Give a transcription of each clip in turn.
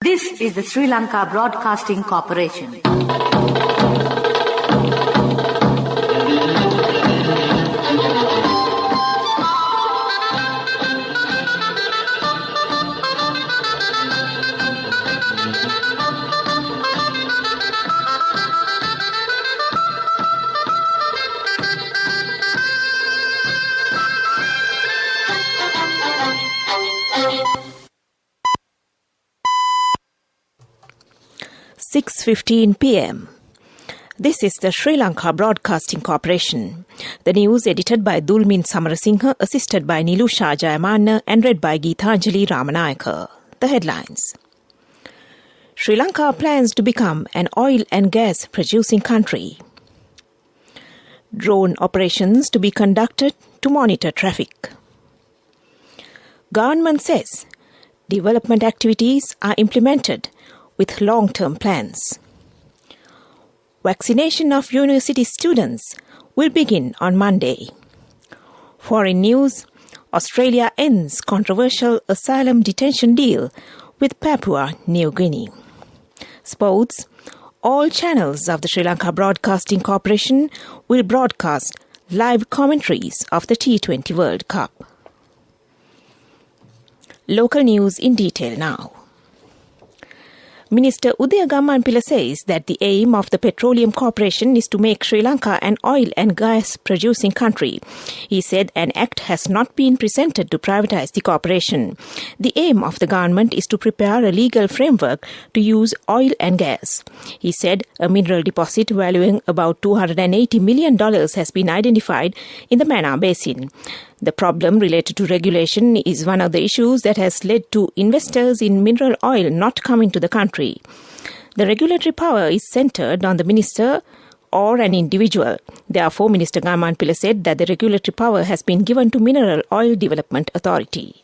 This is the Sri Lanka Broadcasting Corporation. (6:15 p.m.) This is the Sri Lanka Broadcasting Corporation. The news edited by Dulmin Samarasinghe, assisted by Nilusha Jayamanna and read by Geethanjali Ramanayaka. The headlines. Sri Lanka plans to become an oil and gas producing country. Drone operations to be conducted to monitor traffic. Government says development activities are implemented with long-term plans. Vaccination of university students will begin on Monday. Foreign news, Australia ends controversial asylum detention deal with Papua New Guinea. Sports, all channels of the Sri Lanka Broadcasting Corporation will broadcast live commentaries of the T20 World Cup. Local news in detail now. Minister Udaya Gammanpila says that the aim of the Petroleum Corporation is to make Sri Lanka an oil and gas producing country. He said an act has not been presented to privatise the corporation. The aim of the government is to prepare a legal framework to use oil and gas. He said a mineral deposit valuing about $280 million has been identified in the Mannar Basin. The problem related to regulation is one of the issues that has led to investors in mineral oil not coming to the country. The regulatory power is centred on the minister or an individual. Therefore, Minister Gammanpila said that the regulatory power has been given to Mineral Oil Development Authority.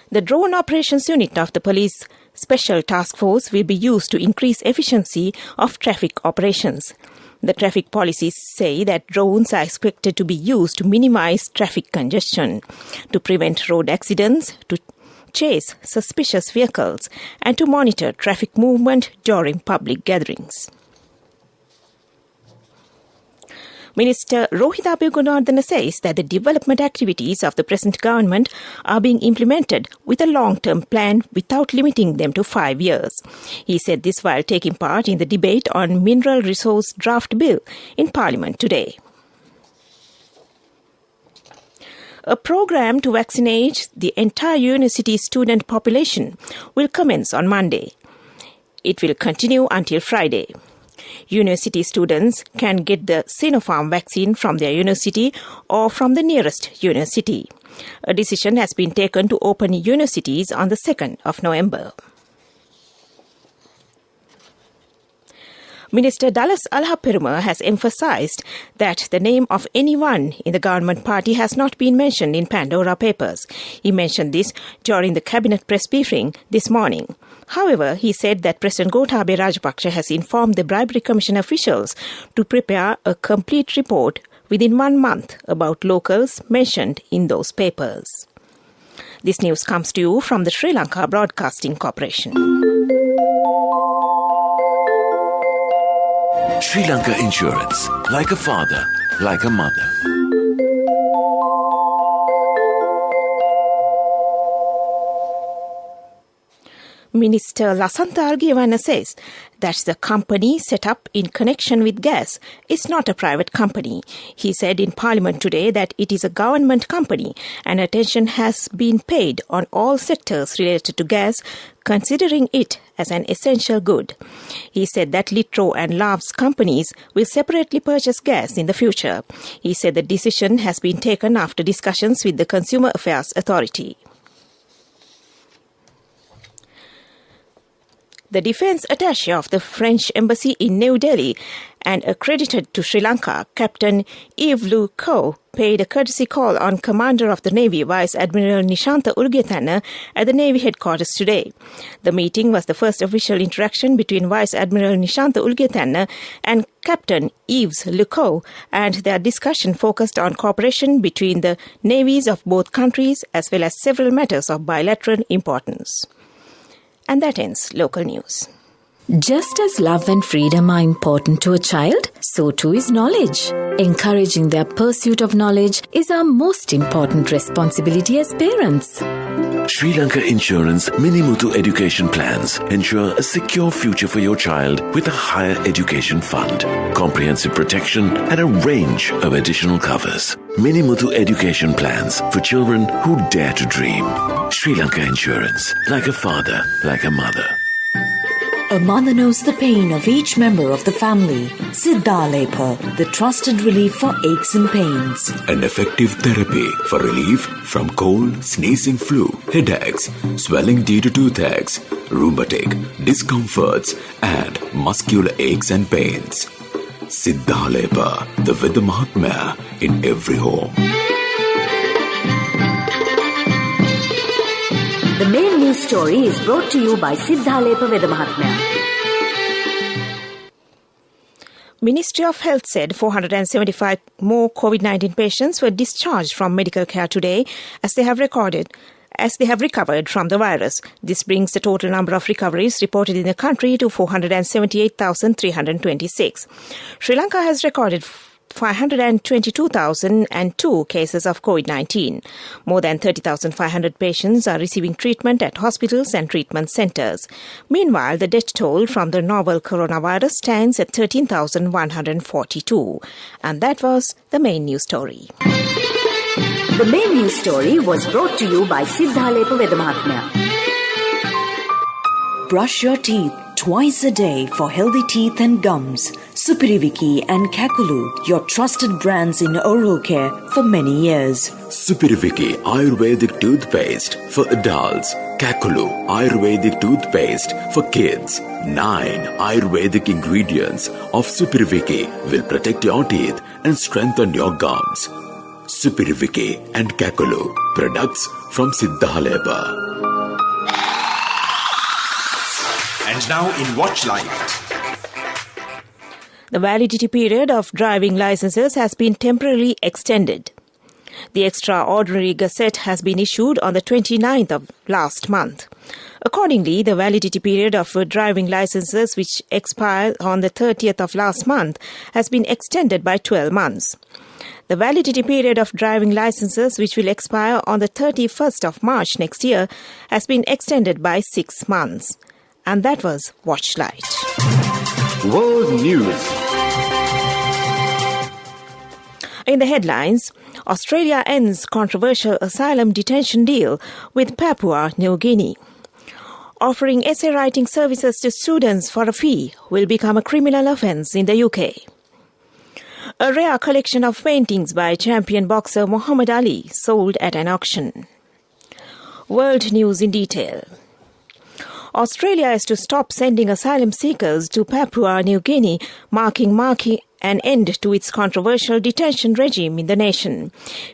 The drone operations unit of the police special task force will be used to increase efficiency of traffic operations. The traffic policies say that drones are expected to be used to minimize traffic congestion, to prevent road accidents, to chase suspicious vehicles, and to monitor traffic movement during public gatherings. Minister Rohitha Abegunardana says that the development activities of the present government are being implemented with a long-term plan without limiting them to 5 years. He said this while taking part in the debate on Mineral Resource Draft Bill in Parliament today. A program to vaccinate the entire university student population will commence on Monday. It will continue until Friday. University students can get the Sinopharm vaccine from their university or from the nearest university. A decision has been taken to open universities on the 2nd of November. Minister Dallas Alhaperuma has emphasised that the name of anyone in the government party has not been mentioned in Pandora Papers. He mentioned this during the cabinet press briefing this morning. However, he said that President Gotabaya Rajapaksa has informed the Bribery Commission officials to prepare a complete report within 1 month about locals mentioned in those papers. This news comes to you from the Sri Lanka Broadcasting Corporation. Sri Lanka Insurance, like a father, like a mother. Minister Lasantha Argiyavanna says that the company set up in connection with gas is not a private company. He said in Parliament today that it is a government company and attention has been paid on all sectors related to gas, considering it as an essential good. He said that Litro and Lav's companies will separately purchase gas in the future. He said the decision has been taken after discussions with the Consumer Affairs Authority. The defence attaché of the French embassy in New Delhi and accredited to Sri Lanka, Captain Yves Le Caux, paid a courtesy call on Commander of the Navy, Vice Admiral Nishantha Ulgetana, at the Navy headquarters today. The meeting was the first official interaction between Vice Admiral Nishantha Ulgetana and Captain Yves Le Caux, and their discussion focused on cooperation between the navies of both countries as well as several matters of bilateral importance. And that ends local news. Just as love and freedom are important to a child, so too is knowledge. Encouraging their pursuit of knowledge is our most important responsibility as parents. Sri Lanka Insurance Minimutu education plans ensure a secure future for your child with a higher education fund, comprehensive protection, and a range of additional covers. Minimutu education plans for children who dare to dream. Sri Lanka Insurance, like a father, like a mother. A mother knows the pain of each member of the family. Siddhalepa, the trusted relief for aches and pains. An effective therapy for relief from cold, sneezing, flu, headaches, swelling due to toothaches, rheumatic, discomforts, and muscular aches and pains. Siddhalepa, the Veda Mahatmya in every home. The main news story is brought to you by Siddhalepa Veda Mahatmya. Ministry of Health said 475 more COVID-19 patients were discharged from medical care today as they have recovered from the virus. This brings the total number of recoveries reported in the country to 478,326. Sri Lanka has recorded 522,002 cases of COVID-19. More than 30,500 patients are receiving treatment at hospitals and treatment centres. Meanwhile, the death toll from the novel coronavirus stands at 13,142. And that was the main news story. The main news story was brought to you by Siddhalepa Veda Mahatmya. Brush your teeth twice a day for healthy teeth and gums. Supiriviki and Kakulu, your trusted brands in oral care for many years. Supiriviki Ayurvedic toothpaste for adults. Kakulu Ayurvedic toothpaste for kids. 9 Ayurvedic ingredients of Supiriviki will protect your teeth and strengthen your gums. Supiriviki and Kakulu, products from Siddhalepa. And now in Watchlight. The validity period of driving licenses has been temporarily extended. The extraordinary gazette has been issued on the 29th of last month. Accordingly, the validity period of driving licenses, which expired on the 30th of last month, has been extended by 12 months. The validity period of driving licenses, which will expire on the 31st of March next year, has been extended by 6 months. And that was Watchlight. World News. In the headlines, Australia ends controversial asylum detention deal with Papua New Guinea. Offering essay writing services to students for a fee will become a criminal offence in the UK. A rare collection of paintings by champion boxer Muhammad Ali sold at an auction. World news in detail. Australia is to stop sending asylum seekers to Papua New Guinea, marking an end to its controversial detention regime in the nation.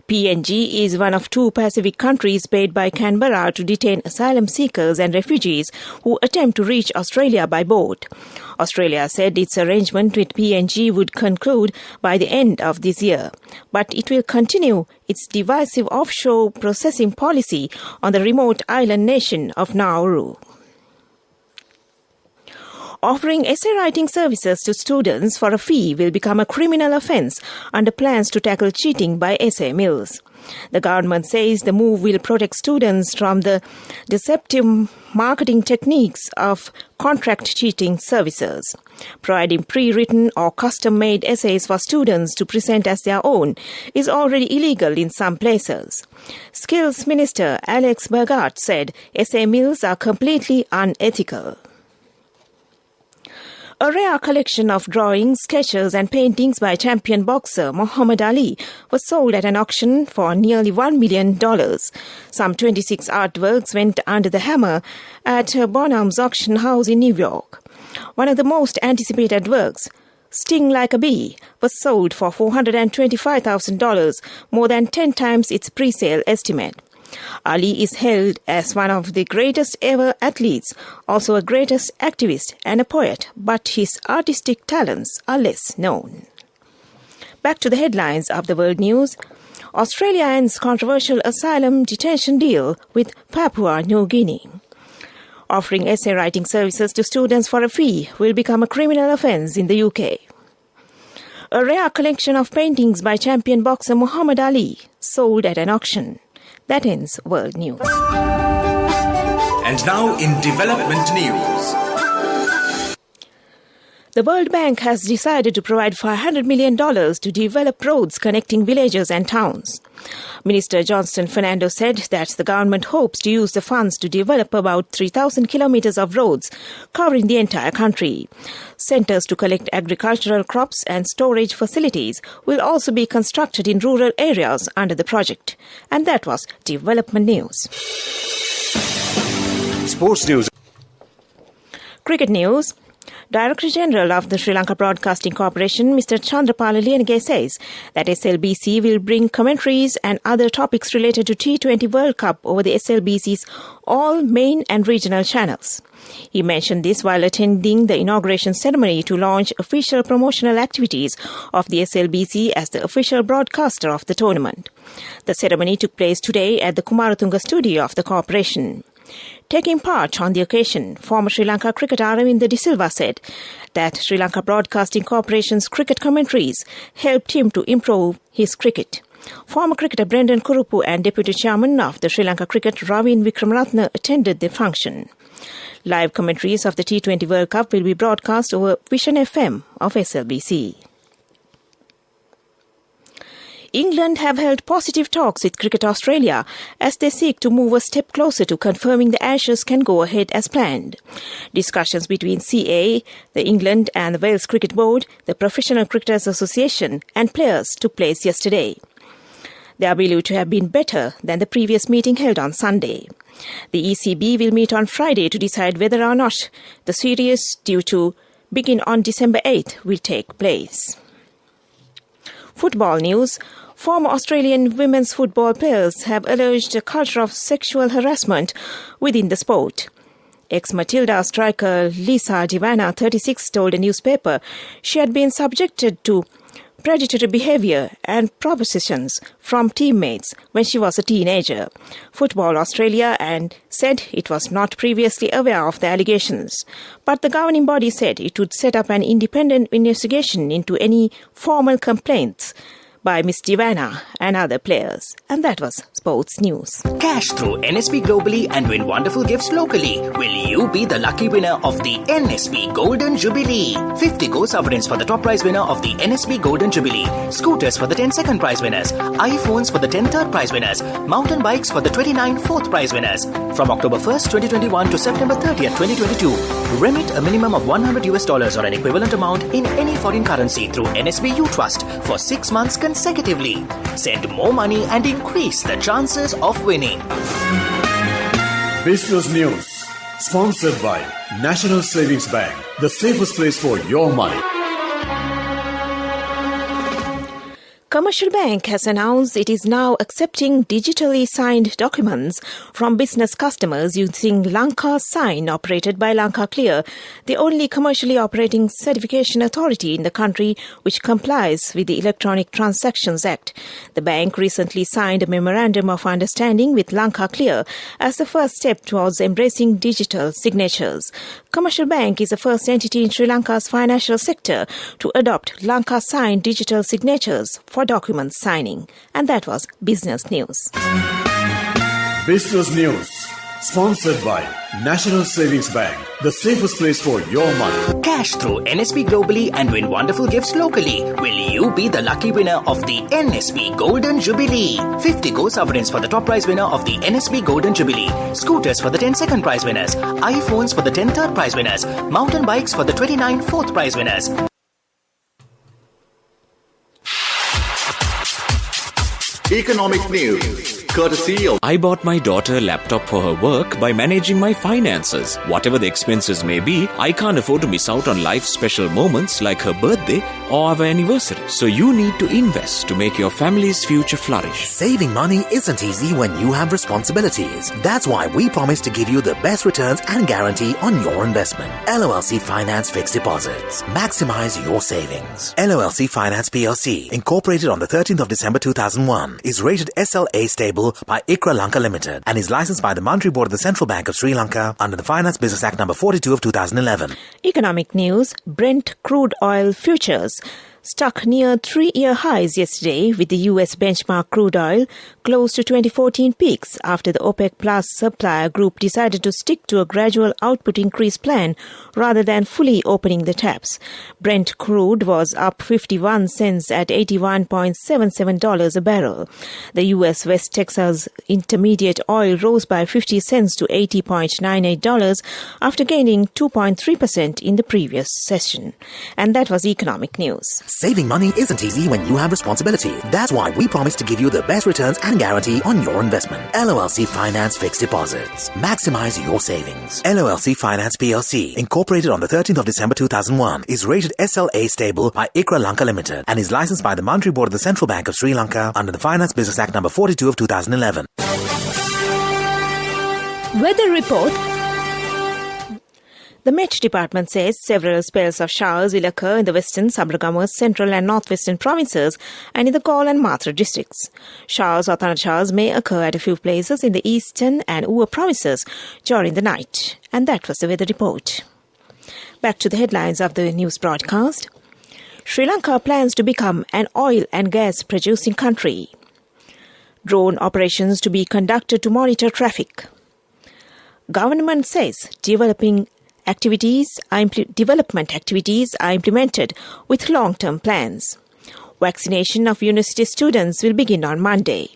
PNG is one of 2 Pacific countries paid by Canberra to detain asylum seekers and refugees who attempt to reach Australia by boat. Australia said its arrangement with PNG would conclude by the end of this year, but it will continue its divisive offshore processing policy on the remote island nation of Nauru. Offering essay writing services to students for a fee will become a criminal offence under plans to tackle cheating by essay mills. The government says the move will protect students from the deceptive marketing techniques of contract cheating services. Providing pre-written or custom-made essays for students to present as their own is already illegal in some places. Skills Minister Alex Burgart said essay mills are completely unethical. A rare collection of drawings, sketches and paintings by champion boxer Muhammad Ali was sold at an auction for nearly $1 million. Some 26 artworks went under the hammer at Bonham's auction house in New York. One of the most anticipated works, Sting Like a Bee, was sold for $425,000, more than 10 times its pre-sale estimate. Ali is hailed as one of the greatest ever athletes, also a greatest activist and a poet, but his artistic talents are less known. Back to the headlines of the world news. Australia ends controversial asylum detention deal with Papua New Guinea. Offering essay writing services to students for a fee will become a criminal offence in the UK. A rare collection of paintings by champion boxer Muhammad Ali sold at an auction. That ends World News. And now in development news. The World Bank has decided to provide $500 million to develop roads connecting villages and towns. Minister Johnston Fernando said that the government hopes to use the funds to develop about 3,000 kilometres of roads covering the entire country. Centres to collect agricultural crops and storage facilities will also be constructed in rural areas under the project. And that was Development News. Sports news. Cricket news. Director General of the Sri Lanka Broadcasting Corporation, Mr. Chandrapala Liyanage, says that SLBC will bring commentaries and other topics related to T20 World Cup over the SLBC's all main and regional channels. He mentioned this while attending the inauguration ceremony to launch official promotional activities of the SLBC as the official broadcaster of the tournament. The ceremony took place today at the Kumaratunga studio of the corporation. Taking part on the occasion, former Sri Lanka cricketer Aravinda De Silva said that Sri Lanka Broadcasting Corporation's cricket commentaries helped him to improve his cricket. Former cricketer Brendan Kurupu and Deputy Chairman of the Sri Lanka Cricket Ravin Wickramaratne attended the function. Live commentaries of the T20 World Cup will be broadcast over Vision FM of SLBC. England have held positive talks with Cricket Australia as they seek to move a step closer to confirming the Ashes can go ahead as planned. Discussions between CA, the England and the Wales Cricket Board, the Professional Cricketers Association and players took place yesterday. They are believed to have been better than the previous meeting held on Sunday. The ECB will meet on Friday to decide whether or not the series due to begin on December 8th will take place. Football news. Former Australian women's football players have alleged a culture of sexual harassment within the sport. Ex-Matilda striker Lisa Divana, 36, told a newspaper she had been subjected to predatory behaviour and propositions from teammates when she was a teenager. Football Australia said it was not previously aware of the allegations, but the governing body said it would set up an independent investigation into any formal complaints by Miss Divana and other players. And that was sports news. Cash through NSB globally and win wonderful gifts locally. Will you be the lucky winner of the NSB Golden Jubilee? 50 co-sovereigns for the top prize winner of the NSB Golden Jubilee. Scooters for the 10 second prize winners. iPhones for the 10 third prize winners. Mountain bikes for the 29 fourth prize winners. From October 1st, 2021 to September 30th, 2022. Remit a minimum of $100 or an equivalent amount in any foreign currency through NSB U-Trust for 6 months consecutively. Send more money and increase the chances of winning. Business news. Sponsored by National Savings Bank. The safest place for your money. Commercial Bank has announced it is now accepting digitally signed documents from business customers using Lanka Sign, operated by Lanka Clear, the only commercially operating certification authority in the country which complies with the Electronic Transactions Act. The bank recently signed a memorandum of understanding with Lanka Clear as the first step towards embracing digital signatures. Commercial Bank is the first entity in Sri Lanka's financial sector to adopt Lanka Sign digital signatures for document signing. And that was Business News. Business news. Sponsored by National Savings Bank. The safest place for your money. Cash through NSB globally and win wonderful gifts locally. Will you be the lucky winner of the NSB Golden Jubilee? 50 co-sovereigns for the top prize winner of the NSB Golden Jubilee. Scooters for the 10 second prize winners. iPhones for the 10 third prize winners. Mountain bikes for the 29 fourth prize winners. Economic news, courtesy of... I bought my daughter a laptop for her work by managing my finances. Whatever the expenses may be, I can't afford to miss out on life's special moments like her birthday or our anniversary. So you need to invest to make your family's future flourish. Saving money isn't easy when you have responsibilities. That's why we promise to give you the best returns and guarantee on your investment. LOLC Finance Fixed Deposits. Maximize your savings. LOLC Finance PLC, incorporated on the 13th of December 2001. is rated SLA stable by ICRA Lanka Limited and is licensed by the Monetary Board of the Central Bank of Sri Lanka under the Finance Business Act number 42 of 2011. Economic news: Brent crude oil futures stuck near 3-year highs yesterday, with the US benchmark crude oil close to 2014 peaks after the OPEC Plus supplier group decided to stick to a gradual output increase plan rather than fully opening the taps. Brent crude was up 51 cents at $81.77 a barrel. The US West Texas Intermediate oil rose by 50 cents to $80.98 after gaining 2.3% in the previous session. And that was economic news. Saving money isn't easy when you have responsibility. That's why we promise to give you the best returns and guarantee on your investment. LOLC Finance Fixed Deposits. Maximize your savings. LOLC Finance PLC, incorporated on the 13th of December 2001, is rated SLA stable by ICRA Lanka Limited and is licensed by the Monetary Board of the Central Bank of Sri Lanka under the Finance Business Act number 42 of 2011. Weather report. The Met Department says several spells of showers will occur in the western, Sabaragamuwa, central and northwestern provinces and in the Galle and Mathura districts. Showers or thundershowers may occur at a few places in the eastern and Uwa provinces during the night. And that was the weather report. Back to the headlines of the news broadcast. Sri Lanka plans to become an oil and gas producing country. Drone operations to be conducted to monitor traffic. Government says development activities are implemented with long-term plans. Vaccination of university students will begin on Monday.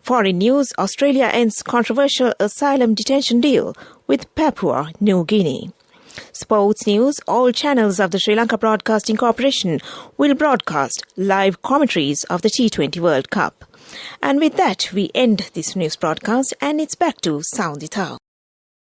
Foreign news: Australia ends controversial asylum detention deal with Papua New Guinea. Sports news: all channels of the Sri Lanka Broadcasting Corporation will broadcast live commentaries of the T20 World Cup. And with that, we end this news broadcast and it's back to Sound It Out.